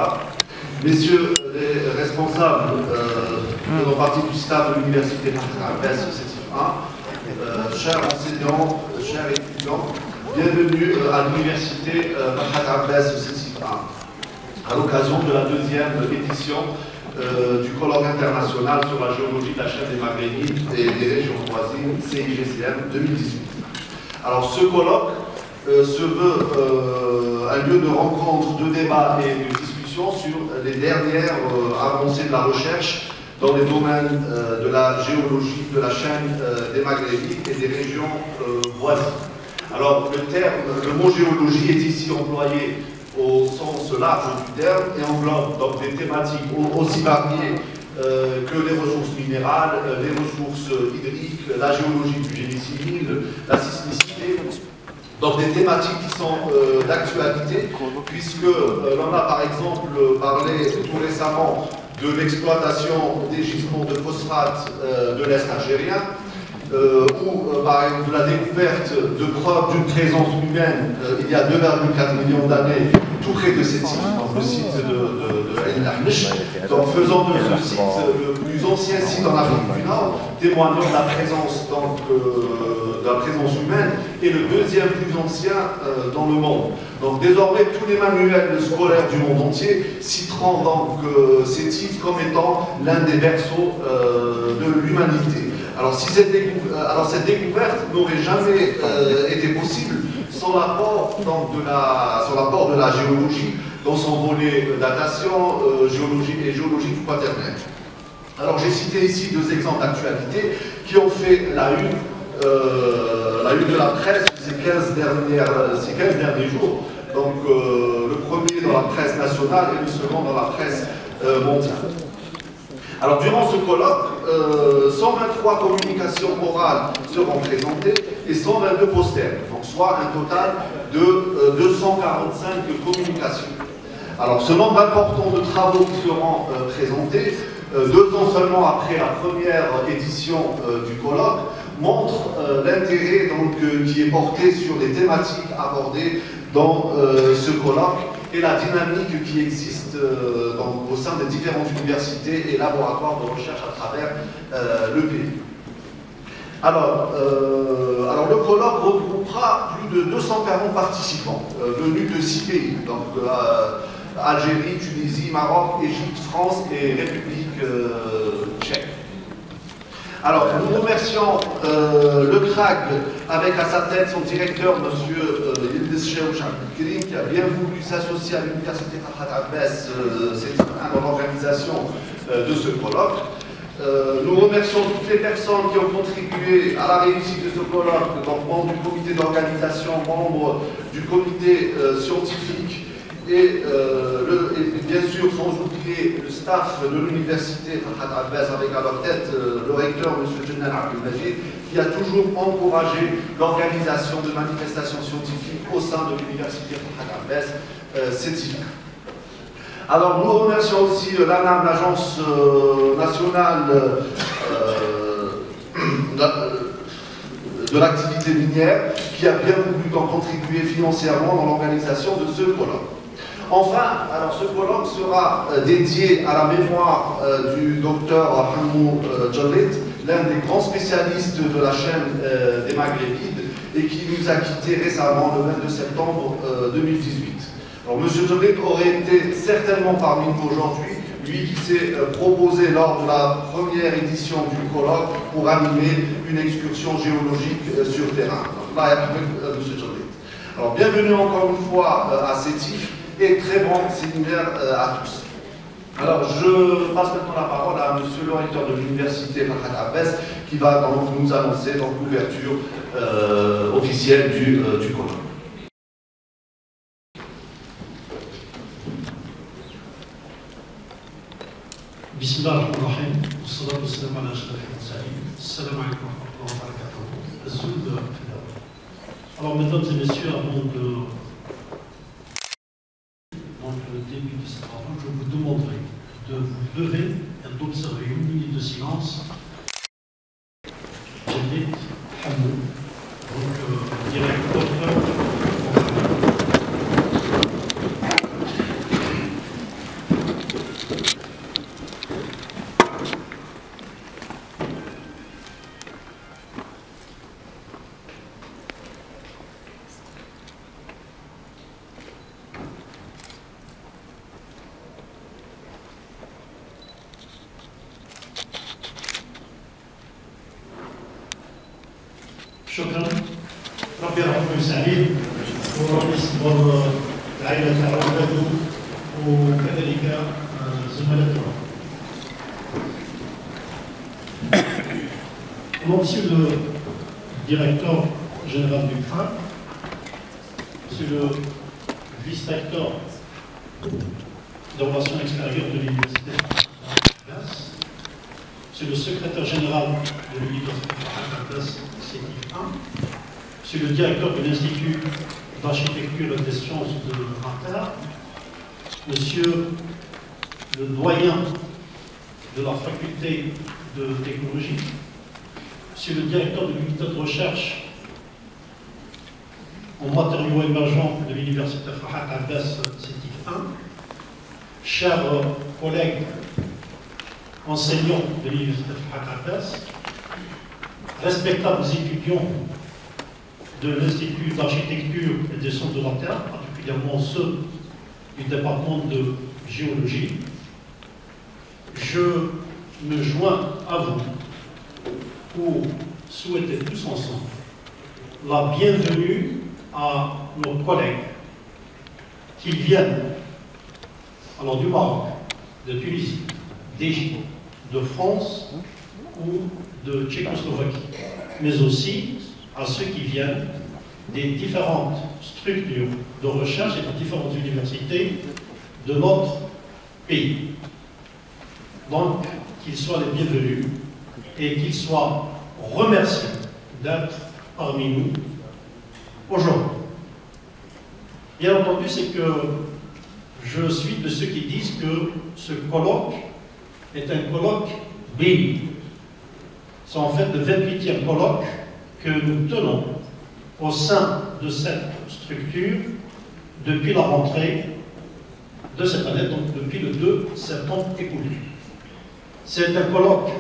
Président, messieurs les responsables de nos parties du staff de l'Université Farhat Abbas Sétif 1, chers enseignants, chers étudiants, bienvenue à l'Université Farhat Abbas Sétif 1, à l'occasion de la deuxième édition du colloque international sur la géologie de la chaîne des Maghrébines et des régions voisines, CIGCM 2018. Alors ce colloque se veut un lieu de rencontre, de débat et de discussion sur les dernières avancées de la recherche dans les domaines de la géologie de la chaîne des Maghrébines et des régions voisines. Alors le mot géologie est ici employé au sens large du terme et englobe donc des thématiques aussi variées que les ressources minérales, les ressources hydriques, la géologie du génie civil, la sismicité. Donc des thématiques qui sont d'actualité, puisque l'on a par exemple parlé tout récemment de l'exploitation des gisements de phosphate de l'Est algérien, ou par exemple de la découverte de preuves d'une présence humaine il y a 2,4 millions d'années, tout près de cette site, le site de El Ahmish, donc faisant de ce site le plus ancien site en Afrique du Nord, témoignant de la présence, de la présence humaine, et le deuxième plus ancien dans le monde. Donc désormais, tous les manuels scolaires du monde entier citeront donc ces sites comme étant l'un des berceaux de l'humanité. Alors, cette découverte n'aurait jamais été possible sans l'apport de la géologie dans son volet datation, géologie et géologie du quaternaire. Alors j'ai cité ici deux exemples d'actualité qui ont fait la une de la presse ces 15 derniers jours. Donc le premier dans la presse nationale et le second dans la presse mondiale. Alors, durant ce colloque, 123 communications orales seront présentées et 122 posters, donc soit un total de 245 communications. Alors, ce nombre important de travaux qui seront présentés, 2 ans seulement après la première édition du colloque, montre l'intérêt qui est porté sur les thématiques abordées dans ce colloque et la dynamique qui existe au sein des différentes universités et laboratoires de recherche à travers le pays. Alors le colloque regroupera plus de 240 participants venus de 6 pays, donc Algérie, Tunisie, Maroc, Égypte, France et République tchèque. Alors, nous remercions le CRAG, avec à sa tête son directeur, M. Yildiz Chewchak-Kirin, qui a bien voulu s'associer à l'Université Farhat Abbas dans l'organisation de ce colloque. Nous remercions toutes les personnes qui ont contribué à la réussite de ce colloque, donc membres du comité d'organisation, membres du comité scientifique, et bien sûr, sans oublier le staff de l'université Farhat Abbas, avec à leur tête le recteur, M. Djennan Abdelmajid, qui a toujours encouragé l'organisation de manifestations scientifiques au sein de l'université Farhat Abbas Sétif. Alors, nous remercions aussi l'ANAM, l'Agence nationale de l'activité minière, qui a bien voulu contribuer financièrement dans l'organisation de ce colloque. Enfin, alors ce colloque sera dédié à la mémoire du docteur Hamou Djallit, l'un des grands spécialistes de la chaîne des Maghrébines et qui nous a quittés récemment le 22 septembre 2018. Alors M. Djallit aurait été certainement parmi nous aujourd'hui, lui qui s'est proposé lors de la première édition du colloque pour animer une excursion géologique sur terrain. Donc là, il y a M. Djallit. Alors bienvenue encore une fois à Sétif. Et très bon séminaire à tous. Alors, je passe maintenant la parole à M. le recteur de l'université Farhat Abbas, qui va donc nous annoncer l'ouverture officielle du colloque. Bismillahirrahmanirrahim. Wassalatu wassalamu ala ashrafil mursalin. Assalamu alaykum wa rahmatullahi wa barakatuh. Alors, mesdames et messieurs, avant de le début de cette rencontre, je vous demanderai de vous lever et d'observer une minute de silence. Djallit Hamou, donc directeur. شكرا. ربي يرحمكم سعيد وربي يصبر العائلة تاع ولاده وكذلك زملائه. Monsieur le directeur général du CRA, Monsieur le vice-recteur des relations extérieures de l'université de Abbas, Monsieur le secrétaire général de l'université de Abbas, CETIF 1, Monsieur le directeur de l'Institut d'architecture et des sciences de Mater, Monsieur le doyen de la faculté de technologie, Monsieur le directeur de l'unité de recherche en matériaux émergents de l'université Farhat Abbas CETIF 1, chers collègues enseignants de l'université Farhat Abbas, respectables étudiants de l'Institut d'architecture et des sciences de la Terre, particulièrement ceux du département de géologie, je me joins à vous pour souhaiter tous ensemble la bienvenue à nos collègues qui viennent alors du Maroc, de Tunisie, d'Égypte, de France ou de Tchécoslovaquie, mais aussi à ceux qui viennent des différentes structures de recherche et de différentes universités de notre pays. Donc, qu'ils soient les bienvenus et qu'ils soient remerciés d'être parmi nous aujourd'hui. Bien entendu, c'est que je suis de ceux qui disent que ce colloque est un colloque béni. C'est en fait le 28e colloque que nous tenons au sein de cette structure depuis la rentrée de cette année, donc depuis le 2 septembre écoulé. C'est un colloque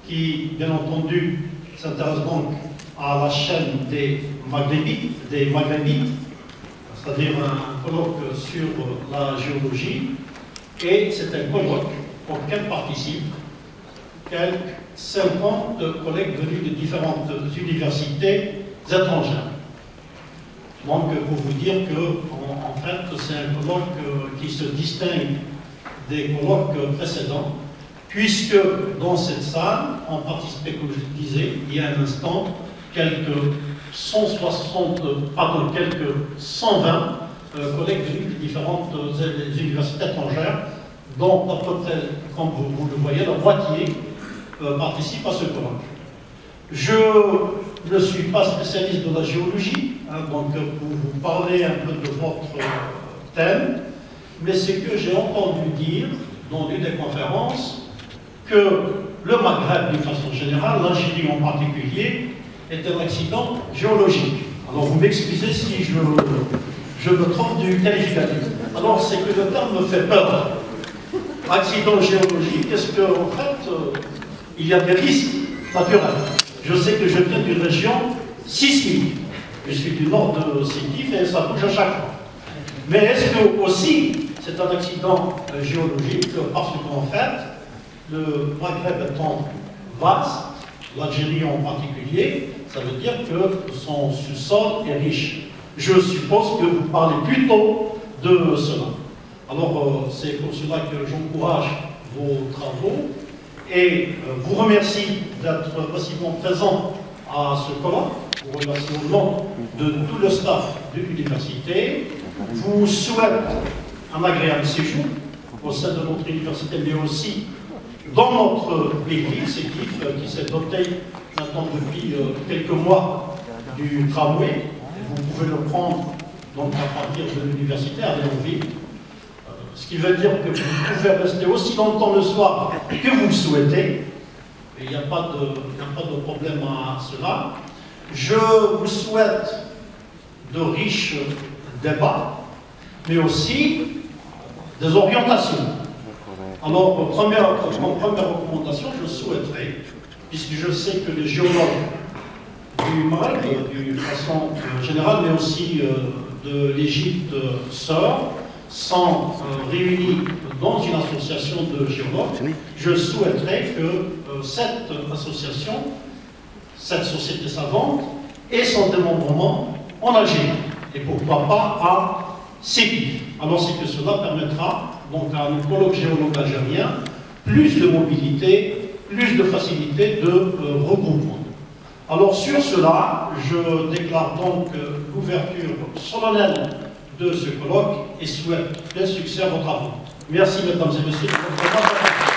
qui, bien entendu, s'intéresse donc à la chaîne des Maghrébites, c'est-à-dire un colloque sur la géologie, et c'est un colloque auquel participent quelques 50 collègues venus de différentes universités étrangères. Donc, pour vous dire que, en fait, c'est un colloque qui se distingue des colloques précédents, puisque dans cette salle, on participait, comme je le disais, il y a un instant, quelques 120 collègues venus de différentes universités étrangères, dont à peu près, comme vous le voyez, la moitié participe à ce colloque. Je ne suis pas spécialiste de la géologie, donc pour vous parler un peu de votre thème, mais c'est que j'ai entendu dire dans une des conférences que le Maghreb, d'une façon générale, l'Algérie en particulier, est un accident géologique. Alors vous m'excusez si je me trompe du qualificatif. Alors c'est que le terme me fait peur. Accident géologique, est-ce qu'en fait, il y a des risques naturels? Je sais que je viens d'une région sismique. Je suis du nord de Sétif et ça bouge à chaque fois. Mais est-ce que aussi c'est un accident géologique parce qu'en fait, le Maghreb étant vaste, l'Algérie en particulier, ça veut dire que son sous-sol est riche. Je suppose que vous parlez plutôt de cela. Alors, c'est pour cela que j'encourage vos travaux et vous remercie d'être facilement présent à ce colloque. Vous remercie au nom de tout le staff de l'université. Vous souhaite un agréable séjour au sein de notre université, mais aussi dans notre pays, Sétif, qui s'est doté maintenant depuis quelques mois du tramway. Vous pouvez le prendre donc à partir de l'université à Léonville. Ce qui veut dire que vous pouvez rester aussi longtemps le soir que vous le souhaitez. Il n'y a pas de problème à cela. Je vous souhaite de riches débats, mais aussi des orientations. Alors, mon première recommandation, je souhaiterais, puisque je sais que les géologues du Maroc, d'une façon générale, mais aussi de l'Égypte sœur, sont réunis dans une association de géologues, je souhaiterais que cette association, cette société savante, et son démembrement en Algérie, et pourquoi pas à Sétif. Alors c'est que cela permettra donc à nos collègues géologues algériens plus de mobilité, plus de facilité de regroupement. Alors sur cela, je déclare donc l'ouverture solennelle de ce colloque et souhaite plein succès à vos travaux. Merci mesdames et messieurs de votre attention.